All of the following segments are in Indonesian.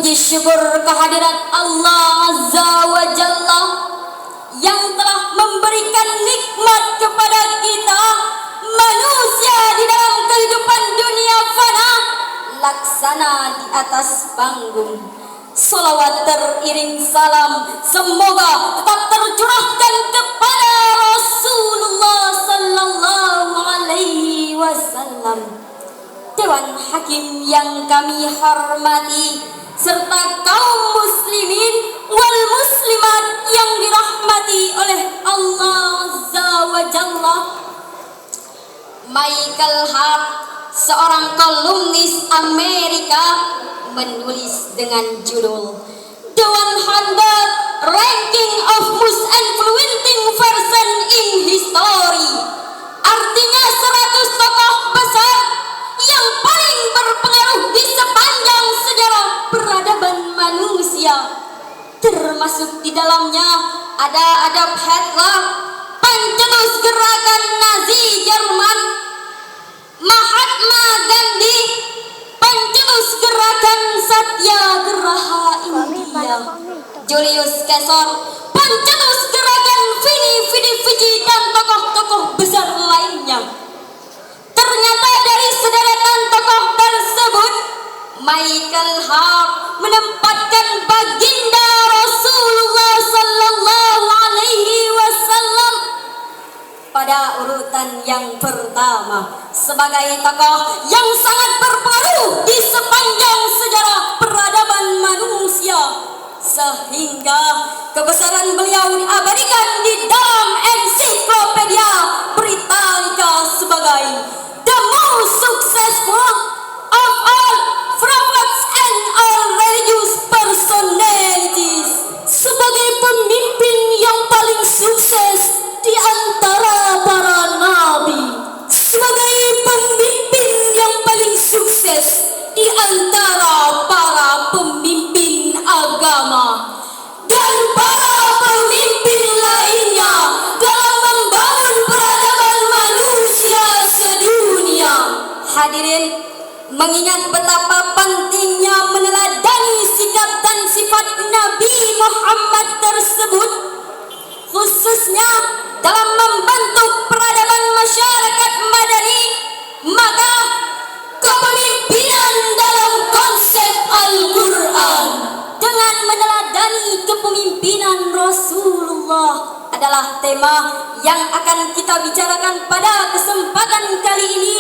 puji syukur kehadirat Allah Azza wa Jalla yang telah memberikan nikmat kepada kita manusia di dalam kehidupan dunia fana laksana di atas panggung. Salawat teriring salam semoga tetap tercurahkan kepada Rasulullah sallallahu alaihi wasallam. Dewan Hakim yang kami hormati serta kaum muslimin wal muslimat yang dirahmati oleh Allah Azza wa Jalla. Michael Hart, seorang kolumnis Amerika, menulis dengan judul The 100 Ranking of Most Influential Person in History. Artinya 100 tokoh besar yang paling berpengaruh di sepanjang sejarah peradaban manusia. Termasuk di dalamnya ada Adolf Hitler, pencetus gerakan Nazi Jerman, Mahatma Gandhi, pencetus gerakan Satyagraha India, Julius Caesar, pencetus gerakan Vini Vici dan tokoh-tokoh besar lainnya. Ternyata dari sederetan tokoh tersebut, Michael Hart menempatkan baginda Rasulullah sallallahu alaihi wasallam pada urutan yang pertama sebagai tokoh yang sangat berpengaruh di sepanjang sejarah peradaban manusia, sehingga kebesaran beliau diabadikan di dalam ensiklopedia Britannica sebagai the most successful of all prophets and all religious personalities, sebagai pemimpin yang paling sukses di antara para nabi, sebagai pemimpin yang paling sukses di antara para pemimpin agama dan para pemimpin lainnya dalam membangun peradaban manusia sedunia. Hadirin, mengingat betapa pentingnya meneladani sikap dan sifat Nabi Muhammad tersebut, khususnya dalam membentuk peradaban masyarakat madani, maka kepemimpinan dalam konsep Al-Quran dengan meneladani kepemimpinan Rasulullah adalah tema yang akan kita bicarakan pada kesempatan kali ini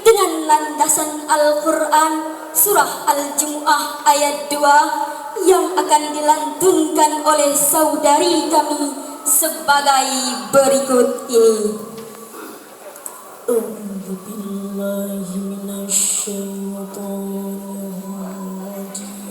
dengan landasan Al-Quran surah Al-Jumu'ah ayat 2 yang akan dilantunkan oleh saudari kami sebagai berikut ini. A'udzu billahi minasyaitonir rajim.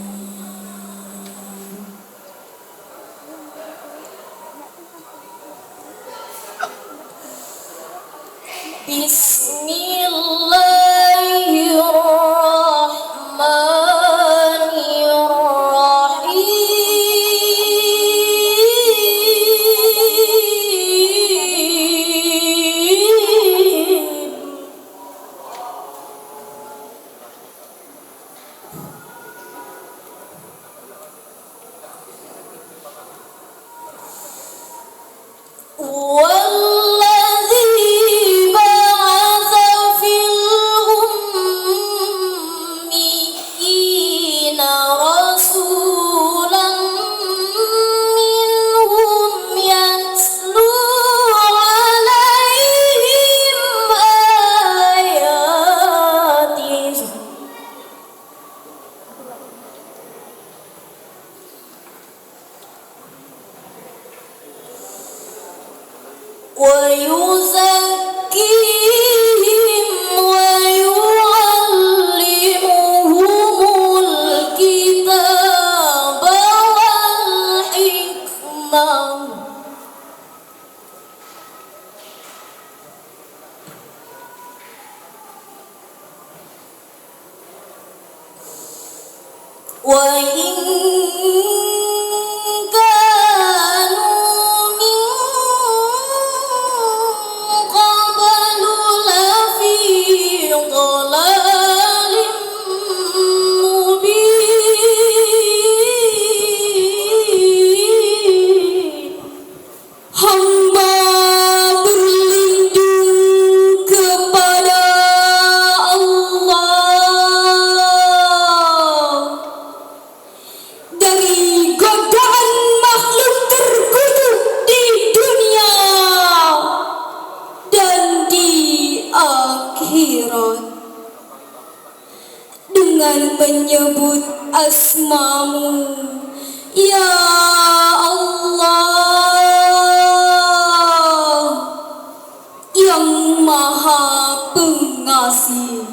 pengasih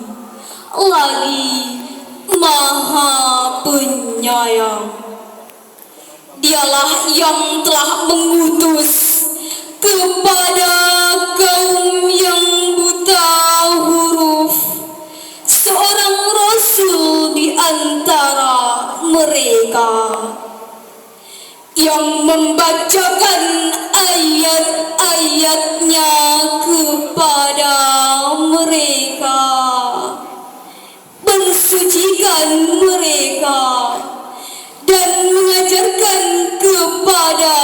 lagi Maha Penyayang. Dialah yang telah mengutus kepada kaum yang buta huruf seorang rasul di antara mereka yang membacakan ayat-ayatnya kepada mereka, mensucikan mereka, dan mengajarkan kepada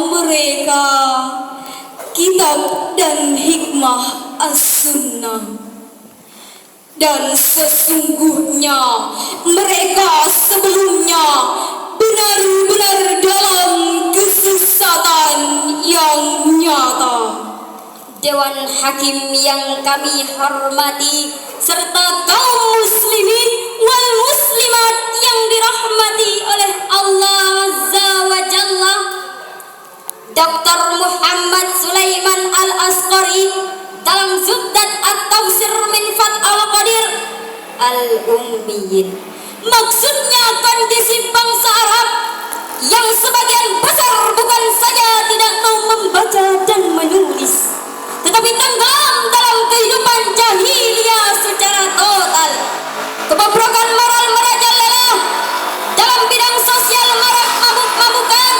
mereka kitab dan hikmah as-sunnah. Dan sesungguhnya mereka sebelumnya benar-benar dalam kesesatan yang nyata. Dewan Hakim yang kami hormati serta kaum muslimin wal muslimat yang dirahmati oleh Allah Azza wa Jalla, Dr. Muhammad Sulaiman Al-Asqari dalam Zubdat At-Tafsir min Fat Al-Qadir Al-Ummiyin, maksudnya kondisi bangsa Arab yang sebagian besar bukan saja tidak tahu membaca dan menulis, tetapi tenggelam dalam kehidupan jahiliyah secara total. Kebobrokan moral merajalela dalam bidang sosial, marak mabuk-mabukan,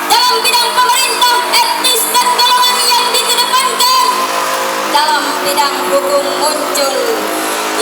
dalam bidang pemerintah, etnis dan golongan yang dikedepankan, dalam bidang hukum muncul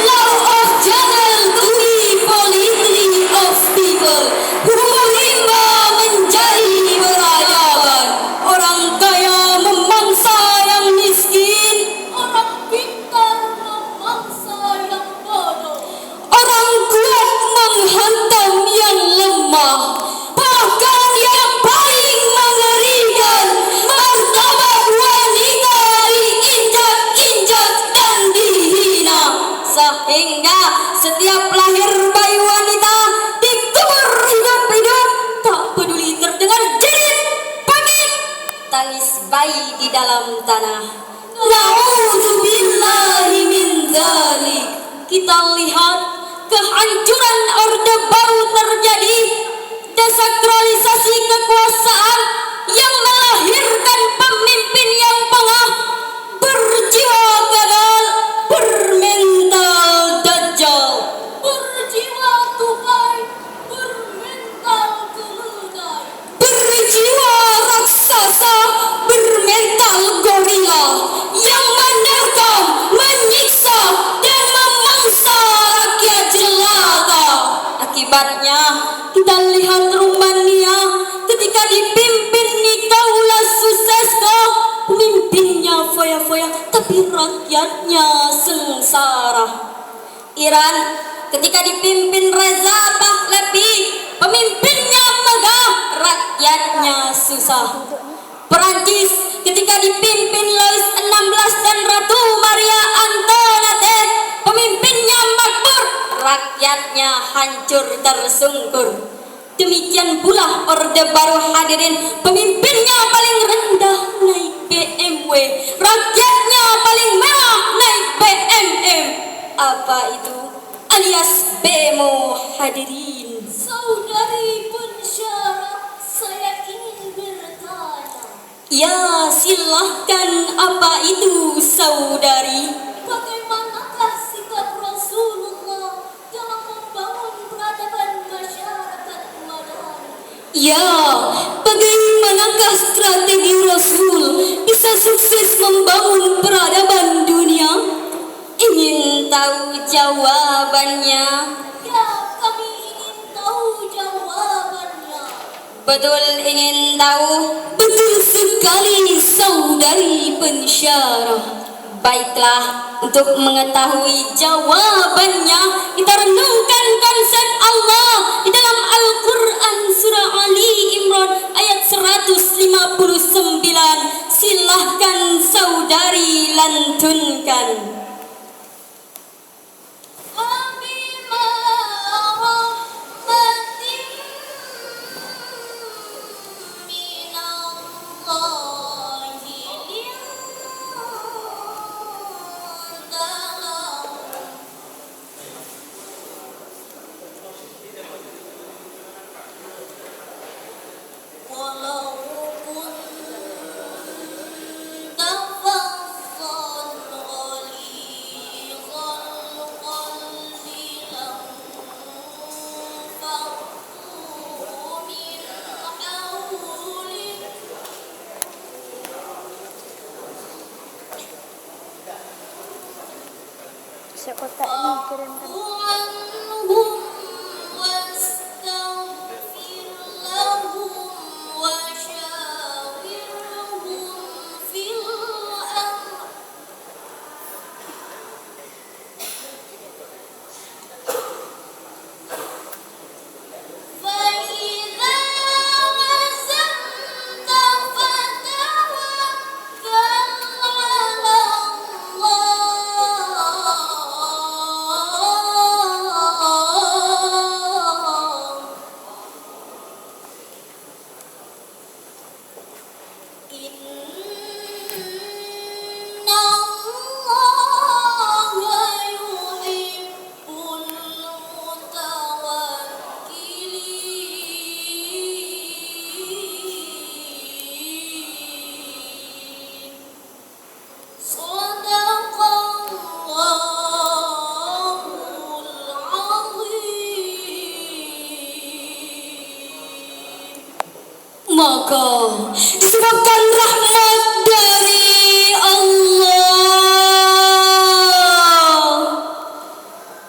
law of general equality of people, hukum rimba menjadi peradaban. Orang kaya memangsa yang miskin, orang pintar memangsa yang bodoh, orang kuat menghantam yang lemah, bahkan yang paling mengerikan, martabat wanita diinjak-injak dan dihina, sehingga setiap lahir bayi wanita dikubur hidup-hidup, tak peduli terdengar jerit, pangit, tangis bayi di dalam tanah. Na'udzubillahi min dzalik. Kita lihat kehancuran Orde Baru terjadi, desakralisasi kekuasaan yang melahirkan pemimpin yang pengah, berjiwa gagal, bermental dajjal, berjiwa tupai, bermental keledai, berjiwa raksasa, bermental gorila yang menerkam, menyiksa dan memangsa rakyat jelata. Akibatnya kita lihat Rumania ketika dipimpin Nikolaus Ceausescu, pemimpinnya foya-foya tapi rakyatnya sengsara. Iran ketika dipimpin Reza Pahlavi, pemimpinnya megah, rakyatnya susah. Perancis ketika dipimpin Louis XVI dan Ratu Maria Antoinette, pemimpinnya makmur, rakyatnya hancur tersungkur. Demikian pula Orde Baru hadirin, pemimpinnya paling rendah naik BMW, rakyatnya paling mewah naik BMM. Apa itu? Alias bemo hadirin. Saudari pensyarah, saya ingin bertanya. Ya, silahkan. Apa itu, saudari? Bagaimanakah sikap Rasulullah dalam membangun peradaban masyarakat madani? Ya, bagaimanakah strategi Rasul bisa sukses membangun peradaban dunia? Ingin tahu jawabannya? Ya, kami ingin tahu jawabannya. Betul ingin tahu? Betul sekali, saudari pensyarah. Baiklah, untuk mengetahui jawabannya, kita renungkan konsep Allah di dalam Al-Quran surah Ali Imran ayat 159. Silahkan saudari lantunkan. pakai kotak ini kirimkan. Maka disebabkan rahmat dari Allah,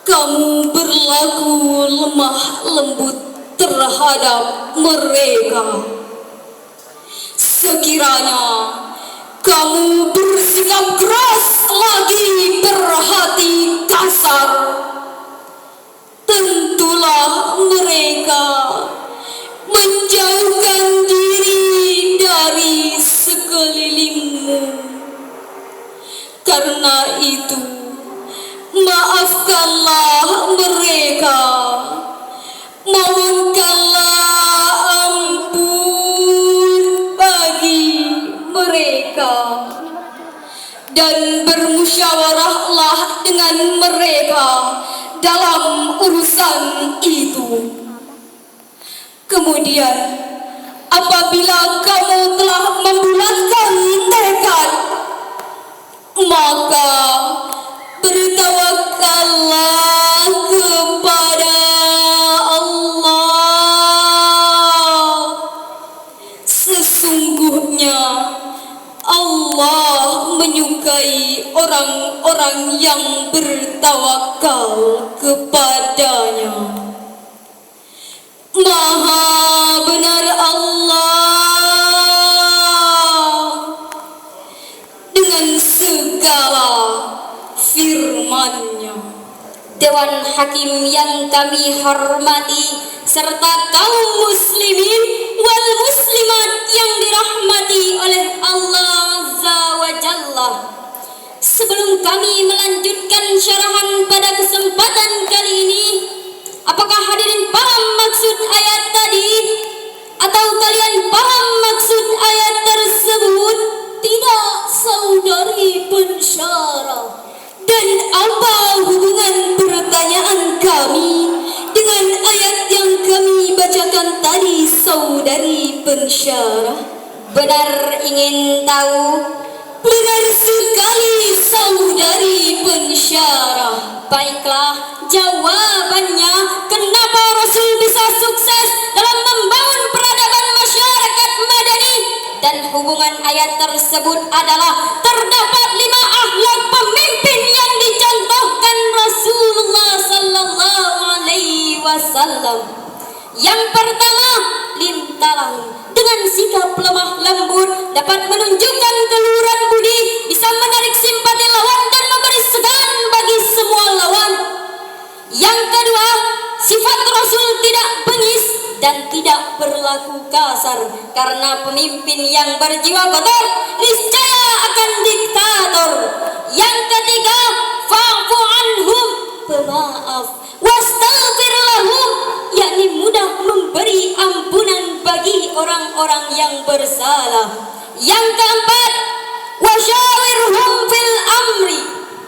kamu berlaku lemah lembut terhadap mereka. Sekiranya kamu bersikap keras lagi berhati kasar, tentulah mereka menjauhkan diri dari sekelilingmu. Karena itu, maafkanlah mereka, mohonkanlah ampun bagi mereka, dan bermusyawarahlah dengan mereka dalam urusan itu. Kemudian, apabila kamu telah membulatkan tekad, maka bertawakallah kepada Allah. Sesungguhnya Allah menyukai orang-orang yang bertawakal kepadanya. Maha benar Allah dengan segala firman-Nya. Dewan Hakim yang kami hormati, serta kaum muslimin wal muslimat yang dirahmati oleh Allah Azza wa Jalla. Sebelum kami melanjutkan syarahan pada kesempatan kali ini, apakah hadirin paham maksud ayat tadi? Atau kalian paham maksud ayat tersebut? Tidak, saudari pensyarah. Dan apa hubungan pertanyaan kami dengan ayat yang kami bacakan tadi, saudari pensyarah? Benar ingin tahu? Benar sekali, saudari pensyarah. Baiklah, jawabannya kenapa Rasul bisa sukses dalam membangun peradaban masyarakat madani. Dan hubungan ayat tersebut adalah terdapat 5 akhlak pemimpin yang dicontohkan Rasulullah sallallahu alaihi wasallam. Yang pertama, lintalang dengan sikap lemah lembut dapat menunjukkan keluhuran budi, bisa menarik simpati lawan dan memberi segan bagi semua lawan. Yang kedua, sifat Rasul tidak bengis dan tidak berlaku kasar, karena pemimpin yang berjiwa kotor niscaya akan diktator. Yang ketiga, fa'fu anhum, pemaaf, wastaghfir lahum, yakni mudah memberi ampunan bagi orang-orang yang bersalah. Yang keempat, wasyawirhum fil amri,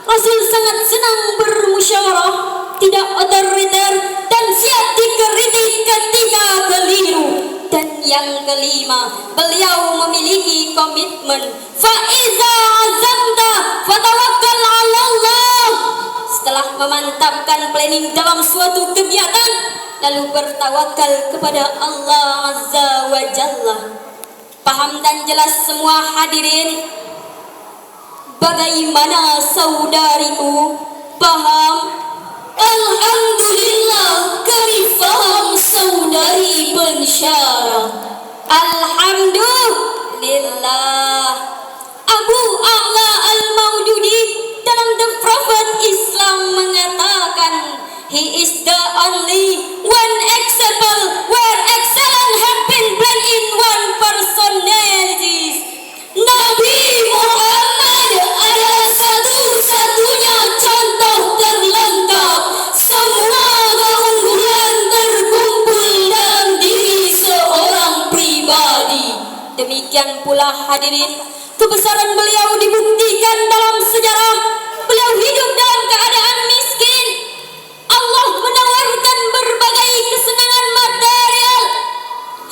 Rasul sangat senang bermusyawarah, tidak otoriter dan siap dikritik ketika keliru. Dan yang kelima, beliau memiliki komitmen, fa iza azamta fatawakkal 'ala Allah. Setelah memantapkan planning dalam suatu kegiatan, lalu bertawakal kepada Allah Azza wa Jalla. Paham dan jelas semua hadirin? Bagaimana saudariku? Paham? Alhamdulillah kami faham saudari pensyarah. Alhamdulillah. Abu A'la Al-Maududi dalam The Prophet Islam mengatakan, He is the only one example where excellence have been blended in one personality. Nabi Muhammad adalah satu-satunya contoh terlengkap. Semua keunggulan terkumpul dalam diri seorang pribadi. Demikian pula hadirin, kebesaran beliau dibuktikan dalam sejarah. Beliau hidup dalam keadaan miskin. Allah menawarkan berbagai kesenangan material,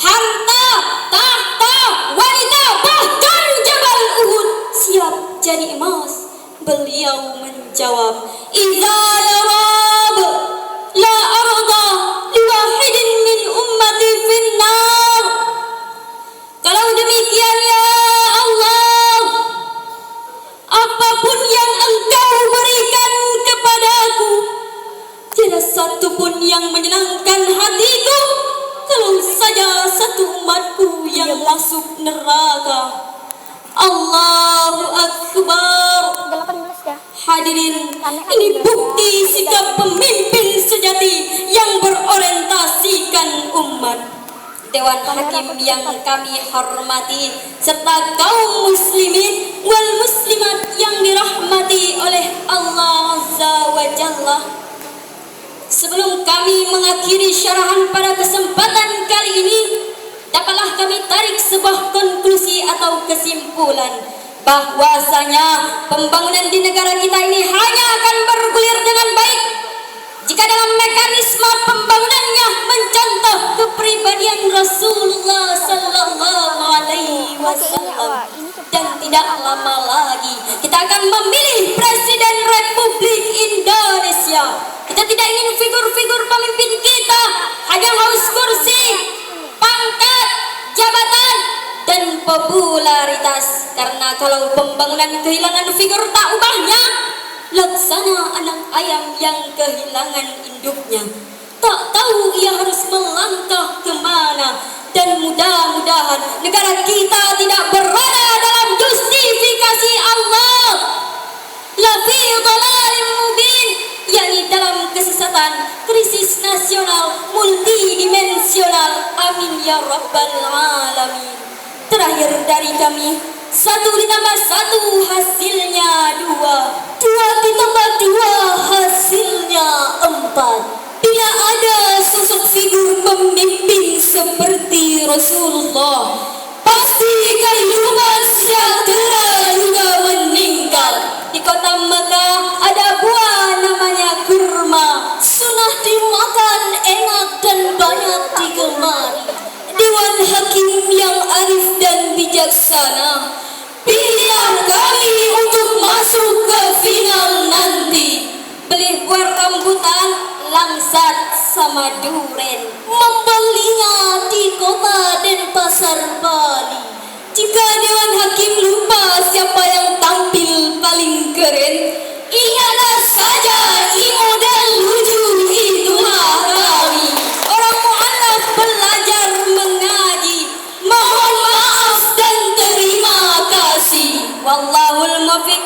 harta, tahta, wanita, bahkan Jabal Uhud siap jadi emas. Beliau menjawab, Iza ya Rab, la arda liwahidin min ummati finnar. Kalau demikian ya Allah, apapun yang Engkau berikan kepadaku, tidak satu pun yang menyenangkan hatiku, kalau saja satu umatku yang masuk neraka. Allahu Akbar. 18 ya. Hadirin, ini bukti sikap pemimpin sejati yang berorientasikan umat. Dewan Hakim yang kami hormati, serta kaum muslimin wal muslimat yang dirahmati oleh Allah Azza wa Jalla. Sebelum kami mengakhiri syarahan pada kesempatan kali ini, dapatlah kami tarik sebuah konklusi atau kesimpulan bahwasanya pembangunan di negara kita ini hanya akan bergulir dengan baik jika dalam mekanisme pembangunannya mencontoh kepribadian Rasulullah Sallallahu Alaihi Wasallam. Dan tidak lama lagi kita akan memilih Presiden Republik Indonesia. Kita tidak ingin figur-figur pemimpin kita hanya haus kursi, pangkat, jabatan, dan popularitas. Karena kalau pembangunan kehilangan figur tak ubahnya, laksana anak ayam yang kehilangan induknya. Tak tahu ia harus melangkah kemana. Dan mudah-mudahan negara kita tidak berada dalam justifikasi Allah, lafi dhalalin mubin, yakni dalam kesesatan, krisis nasional multidimensional. Amin ya rabbal alamin. Terakhir dari kami, 1 ditambah 1 hasilnya 2, 2 ditambah 2 hasilnya 4. Bila ada sosok figur pemimpin seperti Rasulullah, pasti kehidupan sejahtera juga meninggal. Di kota Mekah ada buah namanya kurma, sunnah dimakan, enak dan banyak digemari. Dewan Hakim yang arif dan bijaksana, pilihlah kami untuk masuk ke final nanti. Beli buah rambutan, langsat sama duren, membelinya di kota Denpasar, Bali. Jika Dewan Hakim lupa siapa yang tampil paling keren, ingatlah saja model lucu itulah kami, orang mu'alaf belajar mengaji. Mohon maaf dan terima kasih. Wallahul muwaffiq